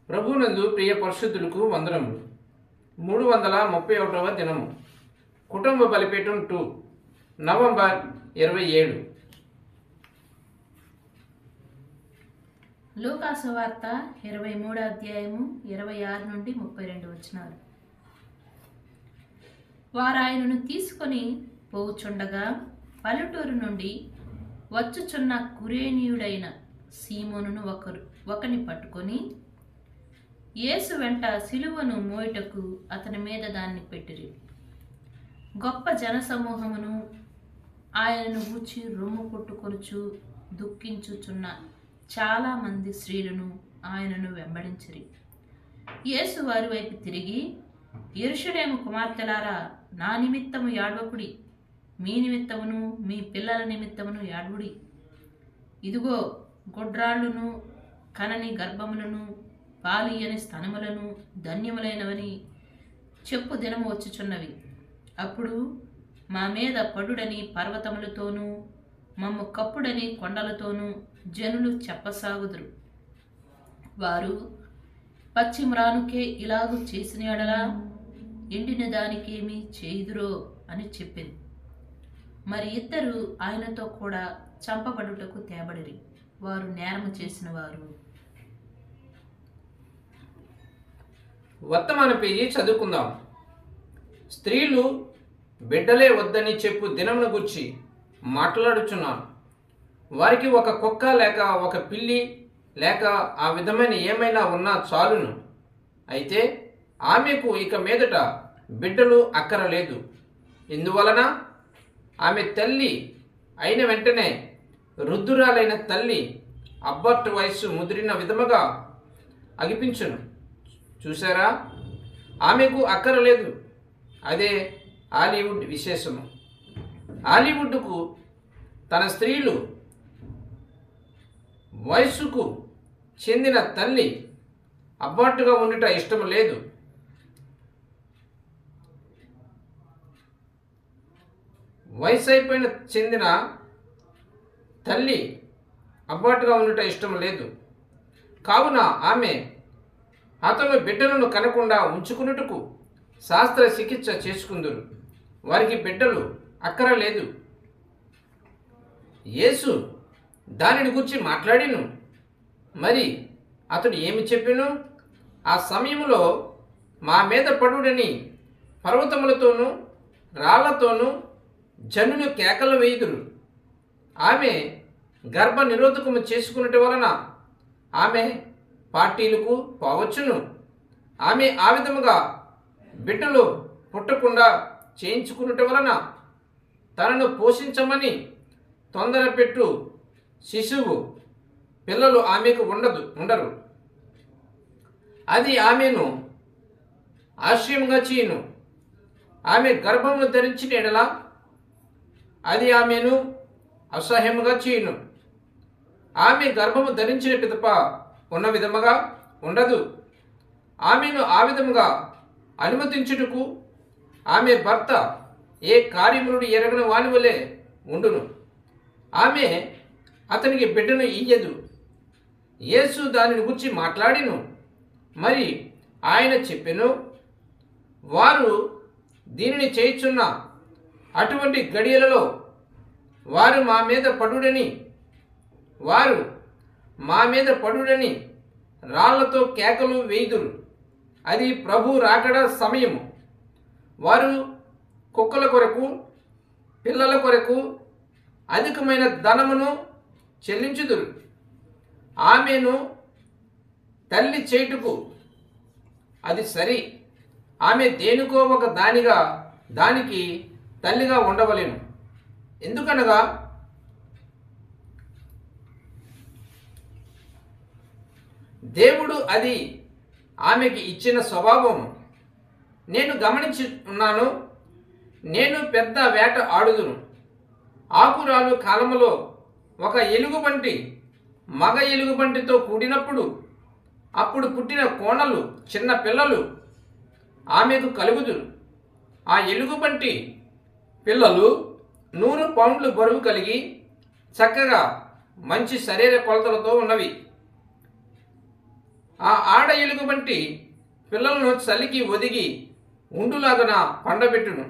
ప్రభునందు ప్రియ పరిశుద్ధులకు వందనములు. 331వ దినము. కుటుంబ బలిపీఠం 2 నవంబర్ 27. లూకా సువార్త 23వ అధ్యాయము 26 నుండి 32 వచనాలు. వారు ఆయనను తీసుకొని పోవుచుండగా పల్లెటూరు నుండి వచ్చుచున్న కురేనీయుడైన సీమోనును ఒకని పట్టుకొని యేసు వెంట సిలువను మోయుటకు అతని మీద దాన్ని పెట్టిరి. గొప్ప జనసమూహమును ఆయనను గూర్చి రొమ్ము కొట్టుకొనుచు దుఃఖించుచున్న చాలా మంది స్త్రీలను ఆయనను వెంబడించిరి. యేసు వారి వైపు తిరిగి, యెరూషలేము కుమార్తెలారా, నా నిమిత్తము యాడవకుడి, మీ నిమిత్తమును మీ పిల్లల నిమిత్తమును యాడవుడి. ఇదిగో గొడ్రాళ్ళును కనని గర్భములను పాలియని స్తనములను ధన్యములైనవని చెప్పు దినము వచ్చుచున్నవి. అప్పుడు మా మీద పడుడని పర్వతములతోనూ మమ్ము కప్పుడని కొండలతోనూ జనులు చెప్పసాగుదురు. వారు పచ్చిమ్రానుకే ఇలాగు చేసిన ఎడలా ఎండిన దానికేమి చేయుదురో అని చెప్పింది. మరి ఇద్దరు ఆయనతో కూడా చంపబడుటకు తేబడిరి. వారు నేరము చేసిన వారు. వర్తమాన పేజీ చదువుకుందాం. స్త్రీలు బిడ్డలే వద్దని చెప్పు దినమును గుర్చి మాట్లాడుచున్నారు. వారికి ఒక కుక్క లేక ఒక పిల్లి లేక ఆ విధమైన ఏమైనా ఉన్నా చాలును. అయితే ఆమెకు ఇక మీదట బిడ్డలు అక్కరలేదు. ఇందువలన ఆమె తల్లి అయిన వెంటనే వృద్ధురాలైన తల్లి అబ్బర్ట్ వయస్సు ముదిరిన విధముగా అగిపించును. చూసారా, ఆమెకు అక్కరలేదు. అదే హాలీవుడ్ విశేషము. హాలీవుడ్కు తన స్త్రీలు వయస్సుకు చెందిన తల్లి అబ్బాటుగా ఉండుట ఇష్టం లేదు. వయసు అయిపోయిన చెందిన తల్లి అబ్బాటుగా ఉండుట ఇష్టం లేదు. కావున ఆమె అతను బిడ్డలను కనకుండా ఉంచుకున్నట్టుకు శాస్త్ర చికిత్స చేసుకుందురు. వారికి బిడ్డలు అక్కరలేదు. యేసు దానిని గురించి మాట్లాడిను. మరి అతడు ఏమి చెప్పెను? ఆ సమయంలో మా మీద పడుడని పర్వతములతోనూ రాళ్లతోనూ జనులు కేకలు వేయుదురు. ఆమె గర్భ నిరోధకము చేసుకున్నటి వలన ఆమె పార్టీలకు పోవచ్చును. ఆమె ఆ విధముగా బిడ్డలు పుట్టకుండా చేయించుకున్నటి వలన తనను పోషించమని తొందరపెట్టు శిశువు పిల్లలు ఆమెకు ఉండరు. అది ఆమెను ఆశ్రయంగా చేయును. ఆమె గర్భమును ధరించిన ఎడల అది ఆమెను అసహ్యముగా చేయును. ఆమె గర్భము ధరించిన పిదప ఉన్న విధముగా ఉండదు. ఆమెను ఆ విధముగా అనుమతించుటకు ఆమె భర్త ఏ కార్యములను ఎరగని వాని వలె ఉండును. ఆమె అతనికి బిడ్డను ఇయ్యదు. యేసు దానిని గురించి మాట్లాడిను. మరి ఆయన చెప్పెను, వారు దీనిని చేయుచున్న అటువంటి గడియలలో వారు మా మీద పడుడని రాళ్లతో కేకలు వేయుదురు. అది ప్రభు రాకడ సమయము. వారు కుక్కల కొరకు పిల్లల కొరకు అధికమైన ధనమును చెల్లించుదురు. ఆమెను తల్లి చేయుటకు అది సరి. ఆమె దేనికో ఒక దానికి తల్లిగా ఉండవలెను. ఎందుకనగా దేవుడు అది ఆమెకి ఇచ్చిన స్వభావము. నేను గమనించి ఉన్నాను. నేను పెద్ద వేట ఆడుదును. ఆకురాలు కాలములో ఒక ఎలుగుబంటి మగ ఎలుగుబంటితో కూడినప్పుడు అప్పుడు పుట్టిన కోణలు చిన్న పిల్లలు ఆమెకు కలుగుదురు. ఆ ఎలుగుబంటి పిల్లలు 100 పౌండ్లు బరువు కలిగి చక్కగా మంచి శరీర కొలతలతో ఉన్నవి. ఆ ఆడ ఎలుగుబంటి పిల్లలను చలికి ఒదిగి ఉండులాగున పండబెట్టును.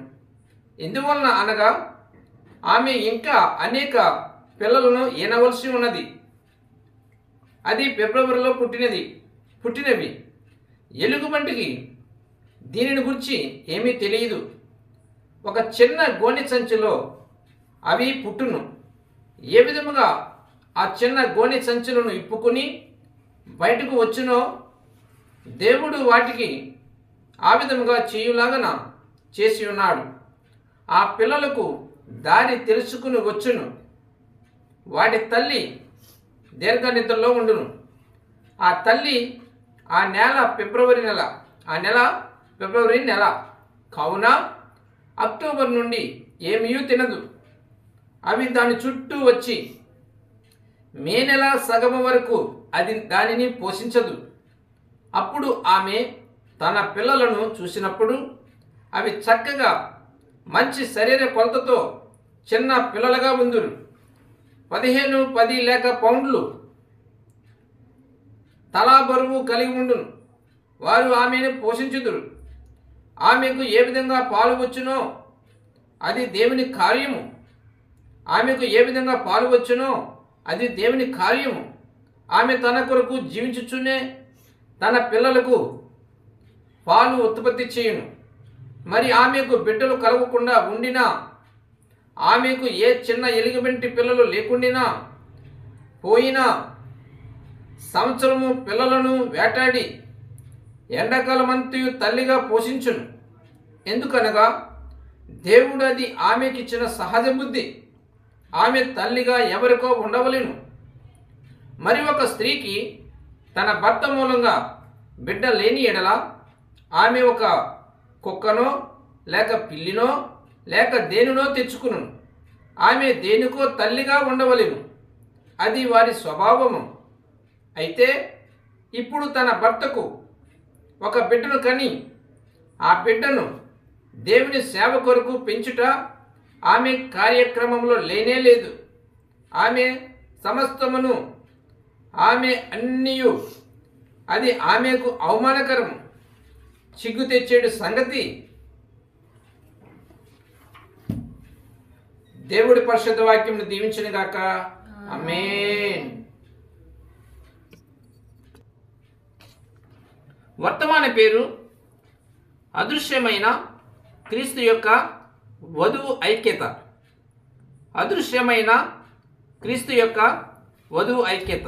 ఎందువలన అనగా ఆమె ఇంకా అనేక పిల్లలను ఈనవలసి ఉన్నది. అది ఫిబ్రవరిలో పుట్టినవి. ఎలుగుబంటికి దీనిని గురించి ఏమీ తెలియదు. ఒక చిన్న గోనె సంచిలో అవి పుట్టును. ఏ విధముగా ఆ చిన్న గోనె సంచులను ఇప్పుకుని బయటకు వచ్చునో దేవుడు వాటికి ఆ విధముగా చేయులాగన చేసి ఉన్నాడు. ఆ పిల్లలకు దారి తెలుసుకుని వచ్చును. వాటి తల్లి దీర్ఘ నిద్రలో ఉండును. ఆ తల్లి ఆ నెల ఫిబ్రవరి నెల కావున అక్టోబర్ నుండి ఏమీ తినదు. అవి దాని చుట్టూ వచ్చి మే నెల సగము వరకు అది దానిని పోషించదు. అప్పుడు ఆమె తన పిల్లలను చూసినప్పుడు అవి చక్కగా మంచి శరీర కొలతతో చిన్న పిల్లలుగా ఉందురు. 15, 10 లేక పౌండ్లు తలా బరువు కలిగి ఉండును. వారు ఆమెను పోషించుదురు. ఆమెకు ఏ విధంగా పాలు వచ్చునో అది దేవుని కార్యము. ఆమెకు ఏ విధంగా పాలు వచ్చునో అది దేవుని కార్యము. ఆమె తన కొరకు జీవించుచునే తన పిల్లలకు పాలు ఉత్పత్తి చేయును. మరి ఆమెకు బిడ్డలు కలగకుండా ఉండినా, ఆమెకు ఏ చిన్న ఎలుగుబంటి పిల్లలు లేకుండినా పోయిన సంవత్సరము పిల్లలను వేటాడి ఎండాకాలమంతయు తల్లిగా పోషించును. ఎందుకనగా దేవుడు అది ఆమెకిచ్చిన సహజ బుద్ధి. ఆమె తల్లిగా ఎవరికో ఉండవలెను. మరి ఒక స్త్రీకి తన భర్త మూలంగా బిడ్డ లేని ఎడల ఆమె ఒక కుక్కనో లేక పిల్లినో లేక దేనినో తెచ్చుకును. ఆమె దేనికో తల్లిగా ఉండవలెను. అది వారి స్వభావము. అయితే ఇప్పుడు తన భర్తకు ఒక బిడ్డను కని ఆ బిడ్డను దేవుని సేవ కొరకు పెంచుట ఆమె కార్యక్రమంలో లేనే లేదు. ఆమె సమస్తమును ఆమె అన్నియు అది ఆమెకు అవమానకరము, సిగ్గు తెచ్చేడు సంగతి. దేవుడి పరిశుద్ధ వాక్యమును దీవించును గాక. ఆమేన్. వర్తమాన పేరు అదృశ్యమైన క్రీస్తు యొక్క వధువు ఐక్యత. అదృశ్యమైన క్రీస్తు యొక్క వధువు ఐక్యత.